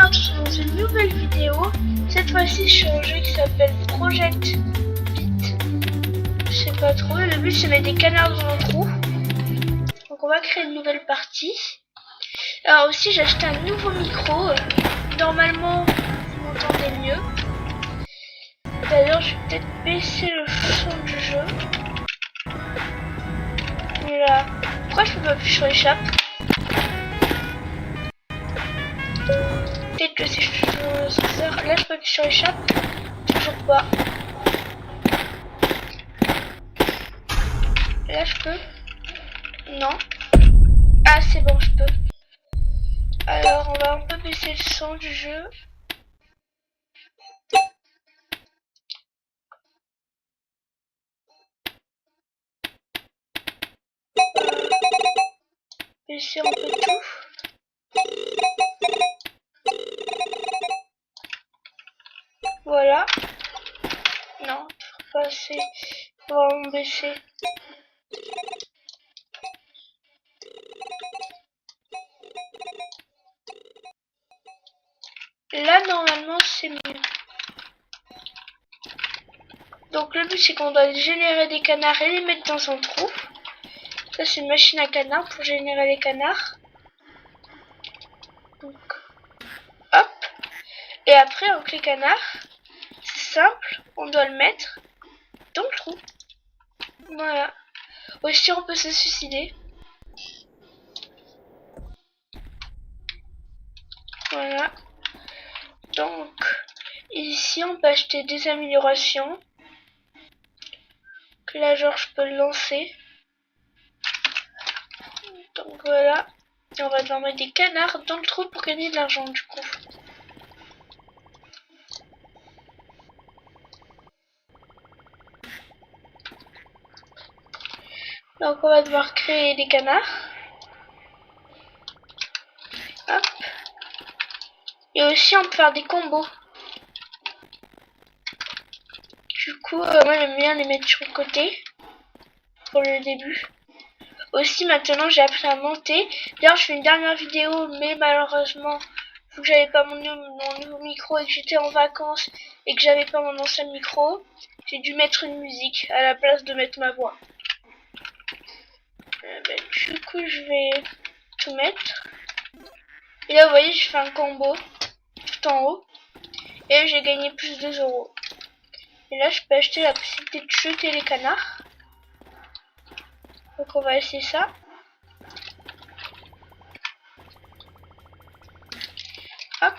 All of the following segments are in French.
retrouve dans une nouvelle vidéo. Cette fois-ci sur un jeu qui s'appelle Project Beat. Je sais pas trop, le but c'est de mettre des canards dans un trou. Donc on va créer une nouvelle partie. Alors aussi j'ai acheté un nouveau micro. Normalement vous m'entendez mieux. D'ailleurs je vais peut-être baisser le son du jeu. Voilà. Pourquoi je peux pas appuyer sur échappe? Peut-être que si je suis sur l'ascenseur, là je peux appuyer sur échappe. Toujours pas. Là je peux. Non. Ah c'est bon, je peux. Alors on va un peu baisser le son du jeu. Baisser un peu tout. Voilà. Non, pas assez. On va en baisser. Là normalement c'est mieux. Donc le but c'est qu'on doit générer des canards et les mettre dans un trou. Ça c'est une machine à canards pour générer les canards. Donc hop. Et après avec les canards, c'est simple, on doit le mettre dans le trou. Voilà. Aussi on peut se suicider. Voilà. Donc ici on peut acheter des améliorations. Que là genre je peux le lancer. Donc voilà. Et on va devoir mettre des canards dans le trou pour gagner de l'argent du coup. Donc on va devoir créer des canards. Hop. Et aussi on peut faire des combos. Du coup moi j'aime bien les mettre sur le côté. Pour le début. Aussi maintenant j'ai appris à monter. D'ailleurs je fais une dernière vidéo mais malheureusement vu que j'avais pas mon nouveau micro et que j'étais en vacances et que j'avais pas mon ancien micro, j'ai dû mettre une musique à la place de mettre ma voix. Du coup je vais tout mettre. Et là vous voyez je fais un combo tout en haut. Et j'ai gagné plus de 2 €. Et là je peux acheter la possibilité de jeter les canards. Donc on va essayer ça. Hop.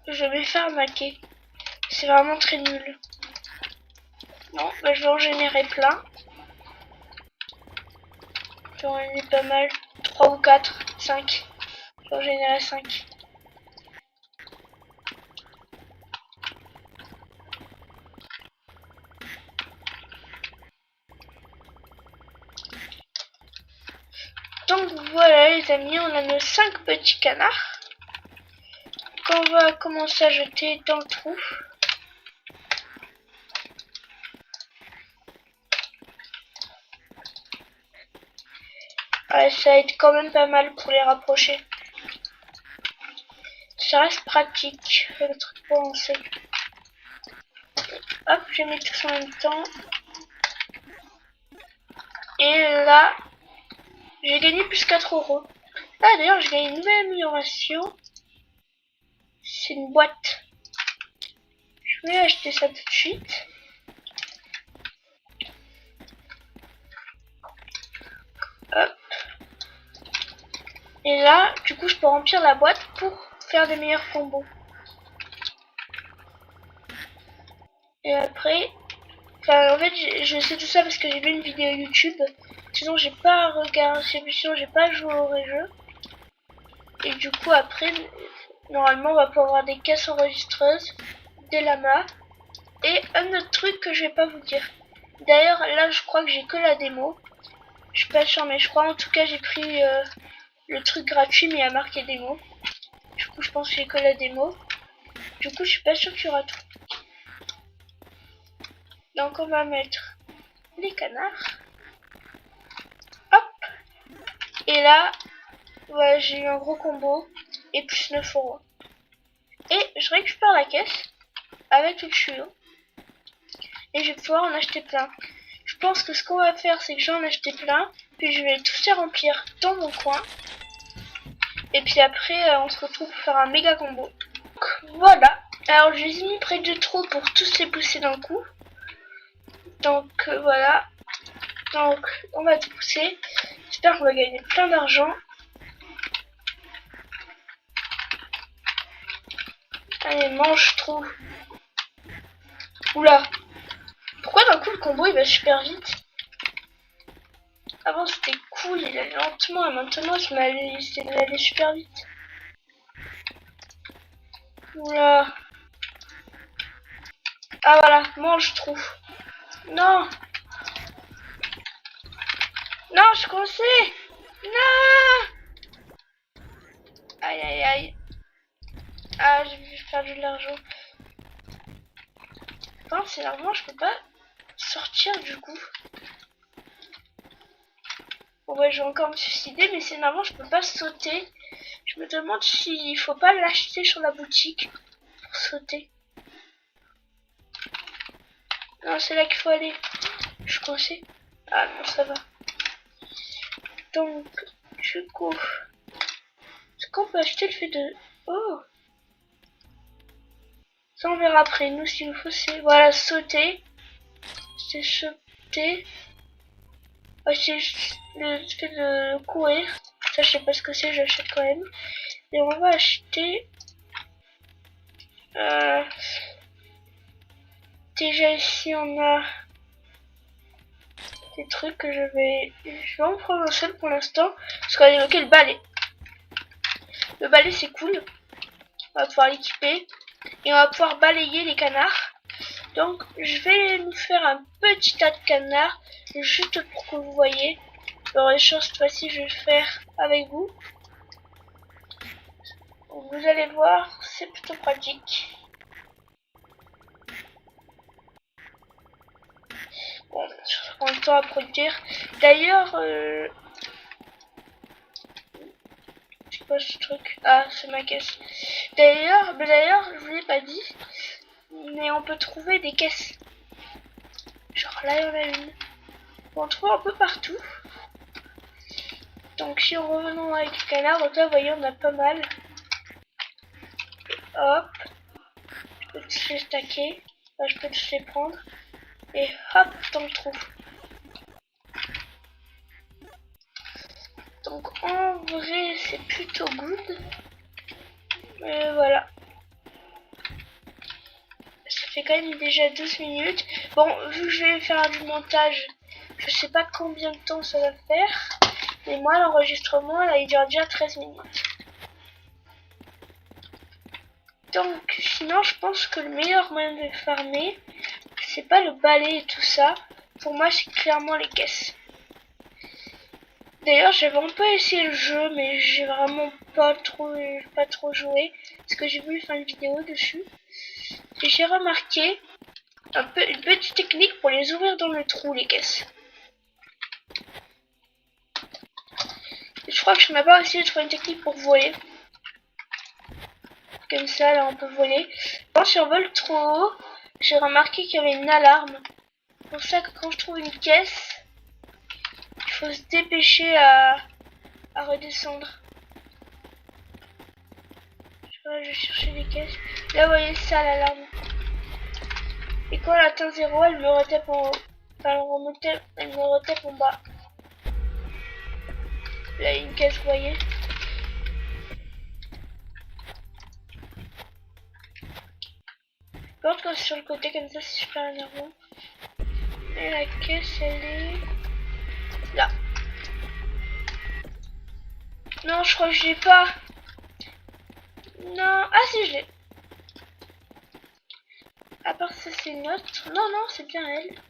Je vais faire arnaquer. C'est vraiment très nul. Non, bah je vais en générer plein. Je vais en générer pas mal. 3 ou 4, 5. Je vais en générer 5. Donc voilà les amis, on a nos 5 petits canards. Qu'on va commencer à jeter dans le trou. Ouais, ça va être quand même pas mal pour les rapprocher. Ça reste pratique, le truc pour lancer. Hop, je mets tous en même temps. Et là, j'ai gagné plus 4 €. Ah d'ailleurs, j'ai gagné une nouvelle amélioration. C'est une boîte. Je vais acheter ça tout de suite. Hop. Et là, du coup, je peux remplir la boîte pour faire des meilleurs combos. Et après, en fait, je sais tout ça parce que j'ai vu une vidéo YouTube. Sinon, j'ai pas regardé, sinon j'ai pas joué au vrai jeu. Et du coup, après, normalement, on va pouvoir avoir des caisses enregistreuses, des lamas et un autre truc que je vais pas vous dire. D'ailleurs, là, je crois que j'ai que la démo. Je suis pas sûre, mais je crois en tout cas, j'ai pris le truc gratuit, mais il y a marqué démo. Du coup, je pense que j'ai que la démo. Du coup, je suis pas sûre qu'il y aura tout. Donc, on va mettre les canards. Hop. Et là, Ouais, j'ai eu un gros combo et plus 9 €. Et je récupère la caisse avec le tuyau et je vais pouvoir en acheter plein. Je pense que ce qu'on va faire, c'est que je vais en acheter plein, puis je vais tous les remplir dans mon coin. Et puis après, on se retrouve pour faire un méga combo. Donc, voilà. Alors, je les ai mis près de trop pour tous les pousser d'un coup. Donc, voilà. Donc, on va tout pousser. J'espère qu'on va gagner plein d'argent. Allez, mange trop. Oula. Pourquoi d'un coup le combo il va super vite? Avant c'était cool, il allait lentement et maintenant il allait super vite. Oula. Ah voilà, mange trop. Non. Non, je suis coincé. Non. Aïe aïe aïe. Ah, j'ai perdu de l'argent. Enfin, c'est l'argent, je peux pas sortir du coup. Bon ouais, je vais encore me suicider, mais c'est énervant, je peux pas sauter. Je me demande s'il faut pas l'acheter sur la boutique pour sauter. Non, c'est là qu'il faut aller. Je suis coincé. Ah non, ça va. Donc, du coup, est-ce qu'on peut acheter le fait de... Oh, ça on verra après. Nous, ce qu'il nous faut, c'est... Voilà, sauter. C'est sauter. Acheter le fait de courir. Ça, je sais pas ce que c'est, j'achète quand même. Et on va acheter... Déjà ici, on a des trucs que je vais en prendre un seul pour l'instant. Parce qu'on a débloqué le balai. Le balai, c'est cool. On va pouvoir l'équiper. Et on va pouvoir balayer les canards. Donc, je vais nous faire un petit tas de canards. Juste pour que vous voyez. Alors, les choses, cette fois-ci, je vais le faire avec vous. Donc, vous allez voir, c'est plutôt pratique. Bon, ça prend le temps à produire. D'ailleurs, c'est quoi ce truc? Ah, c'est ma caisse. D'ailleurs, je vous l'ai pas dit, mais on peut trouver des caisses. Genre là, il y en a une. On en trouve un peu partout. Donc, si on revenons avec le canard, donc là, vous voyez, on a pas mal. Hop. Je peux tous les stacker. Enfin, je peux tous les prendre. Et hop, dans le trou. Donc, en vrai, c'est plutôt good. Mais voilà. Ça fait quand même déjà 12 minutes. Bon, vu que je vais faire du montage, je sais pas combien de temps ça va faire. Mais moi, l'enregistrement, là, il dure déjà 13 minutes. Donc, sinon, je pense que le meilleur moyen de farmer, c'est pas le balai et tout ça. Pour moi, c'est clairement les caisses. D'ailleurs, j'avais un peu essayé le jeu, mais j'ai vraiment pas trop joué. Parce que j'ai voulu faire une vidéo dessus. Et j'ai remarqué une petite technique pour les ouvrir dans le trou, les caisses. Et je crois que je n'ai pas essayé de trouver une technique pour voler. Comme ça, là, on peut voler. Quand si on vole trop haut, j'ai remarqué qu'il y avait une alarme. C'est pour ça que quand je trouve une caisse, il faut se dépêcher à redescendre. Je vais chercher les caisses. Là, vous voyez ça, l'alarme. Et quand elle atteint 0, elle me retape en haut. Enfin, elle me retape en bas. Là, il y a une caisse, vous voyez. Par contre, quand c'est sur le côté, comme ça, c'est super énervant. Et la caisse, elle est là. Non, je crois que je l'ai pas. Non. Ah, si, je l'ai. À part ça, c'est une autre. Non, non, c'est bien elle.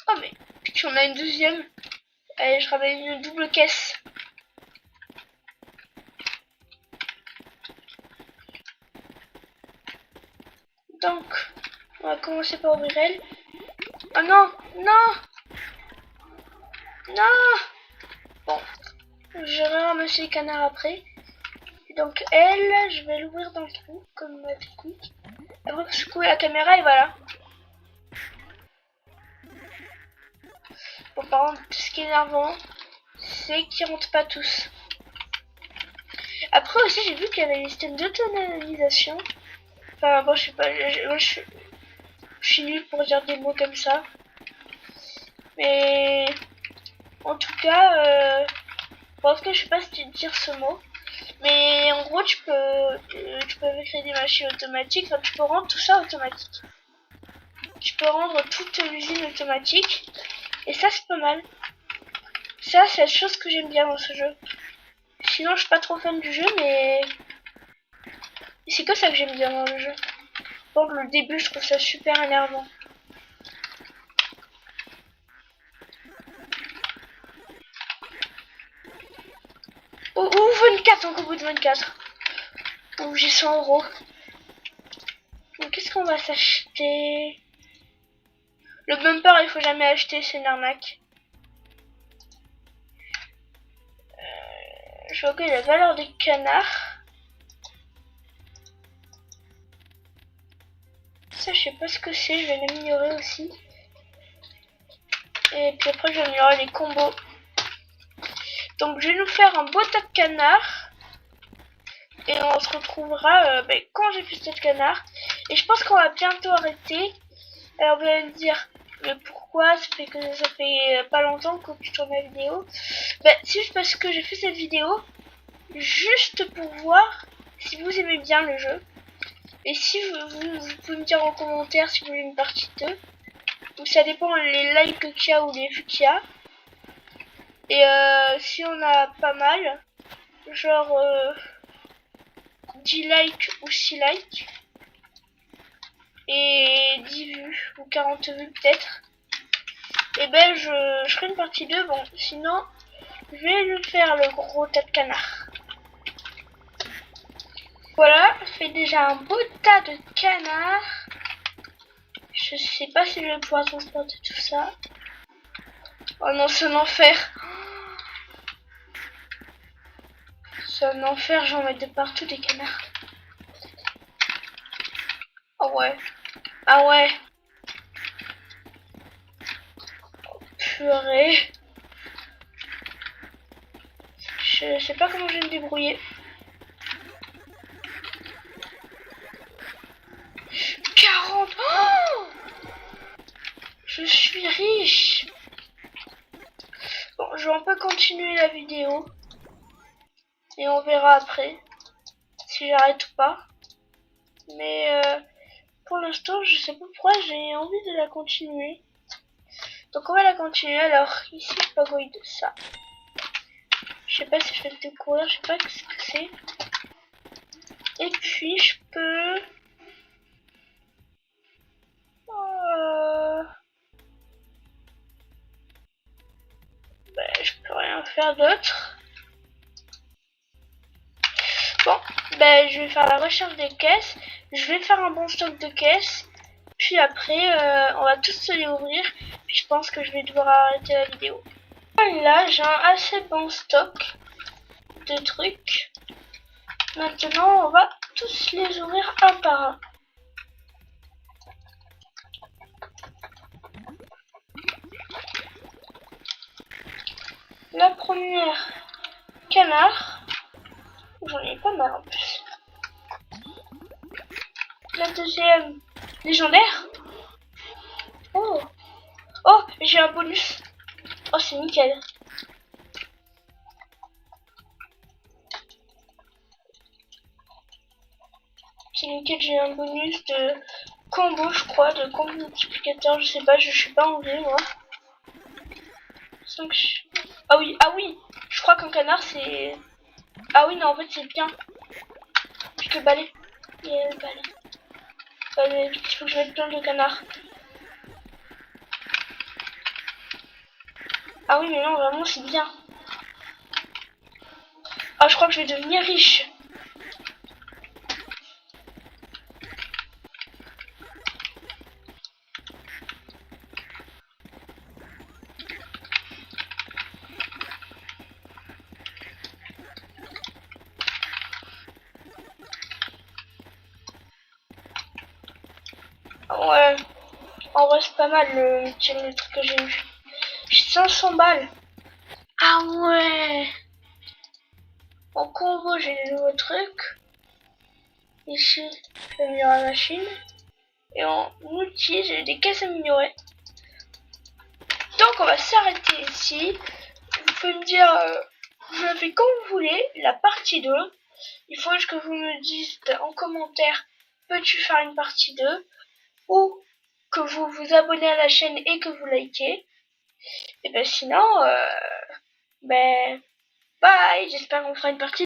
Oh, mais puis on a une deuxième. Allez, je ramène une double caisse. Donc, on va commencer par ouvrir elle. Oh non, non, non. Bon, J'irai ramasser les canards après. Et donc elle, je vais l'ouvrir dans le trou, comme ma petite. Après, je coupe la caméra et voilà. Bon, par contre, ce qui est énervant, c'est qu'ils rentrent pas tous. Après aussi, j'ai vu qu'il y avait des systèmes d'autonomisation. Enfin, bon, je sais pas, moi, je suis nulle pour dire des mots comme ça. Mais en tout cas, je sais pas si dire ce mot. Mais en gros, tu peux créer des machines automatiques. Enfin, tu peux rendre tout ça automatique. Tu peux rendre toute l'usine automatique. Et ça, c'est pas mal. Ça, c'est la chose que j'aime bien dans ce jeu. Sinon, je suis pas trop fan du jeu, mais c'est que ça que j'aime bien dans le jeu. Bon, le début, je trouve ça super énervant. Oh, 24, donc au bout de 24. Oh, j'ai 100 €. Donc, qu'est-ce qu'on va s'acheter? Le bumper, il faut jamais acheter, c'est une arnaque. Je vois que la valeur des canards. Ça, je sais pas ce que c'est, je vais l'améliorer aussi. Et puis après, je vais améliorer les combos. Donc, je vais nous faire un beau tas de canards. Et on se retrouvera quand j'ai fait ce tas de canards. Et je pense qu'on va bientôt arrêter. Alors, vous allez me dire, mais pourquoi ça fait pas longtemps que tu tournes la vidéo? C'est juste parce que j'ai fait cette vidéo juste pour voir si vous aimez bien le jeu. Et si vous pouvez me dire en commentaire si vous voulez une partie 2. Donc ça dépend les likes qu'il y a ou les vues qu'il y a. Et si on a pas mal, genre 10 likes ou 6 likes, et 10 vues ou 40 vues peut-être, et je ferai une partie 2. Bon, sinon, je vais le faire le gros tas de canards. Voilà, ça fait déjà un beau tas de canards. Je sais pas si je vais pouvoir transporter tout ça. Oh non, c'est un enfer. C'est un enfer, j'en mets de partout des canards. Ah ouais. Ah ouais. Purée. Je sais pas comment je vais me débrouiller. 40. Oh, je suis riche. Bon, je vais un peu continuer la vidéo. Et on verra après si j'arrête ou pas. Mais pour l'instant, je sais pas pourquoi j'ai envie de la continuer. Donc on va la continuer. Alors ici, je peux go de ça. Je sais pas si je vais le découvrir, je sais pas ce que c'est. Et puis je peux... je peux rien faire d'autre. Bon, je vais faire la recherche des caisses. Je vais faire un bon stock de caisses. Puis après, on va tous se les ouvrir. Puis je pense que je vais devoir arrêter la vidéo. Là, j'ai un assez bon stock de trucs. Maintenant, on va tous les ouvrir un par un. La première, canard. J'en ai pas mal en plus. La deuxième, légendaire. Oh, oh, j'ai un bonus. Oh, c'est nickel. C'est nickel, j'ai un bonus de combo, je crois, de combo multiplicateur, je sais pas, je suis pas anglais moi. 5... Ah oui, je crois qu'un canard c'est... Ah oui, non, en fait c'est bien. Puis le balai. Il y a le balai. Il faut que je mette plein de canards. Ah oui, mais non, vraiment c'est bien. Ah, je crois que je vais devenir riche. Ouais, en vrai, c'est pas mal le truc que j'ai eu. J'ai 500 balles. Ah ouais. En combo, j'ai des nouveaux trucs. Ici, j'améliore la machine. Et en outil, j'ai des caisses améliorées. Donc, on va s'arrêter ici. Vous pouvez me dire, je la fais comme vous voulez, la partie 2. Il faut que vous me dites en commentaire, peux-tu faire une partie 2 ou que vous vous abonnez à la chaîne et que vous likez. Et ben sinon, ben bye, j'espère qu'on fera une partie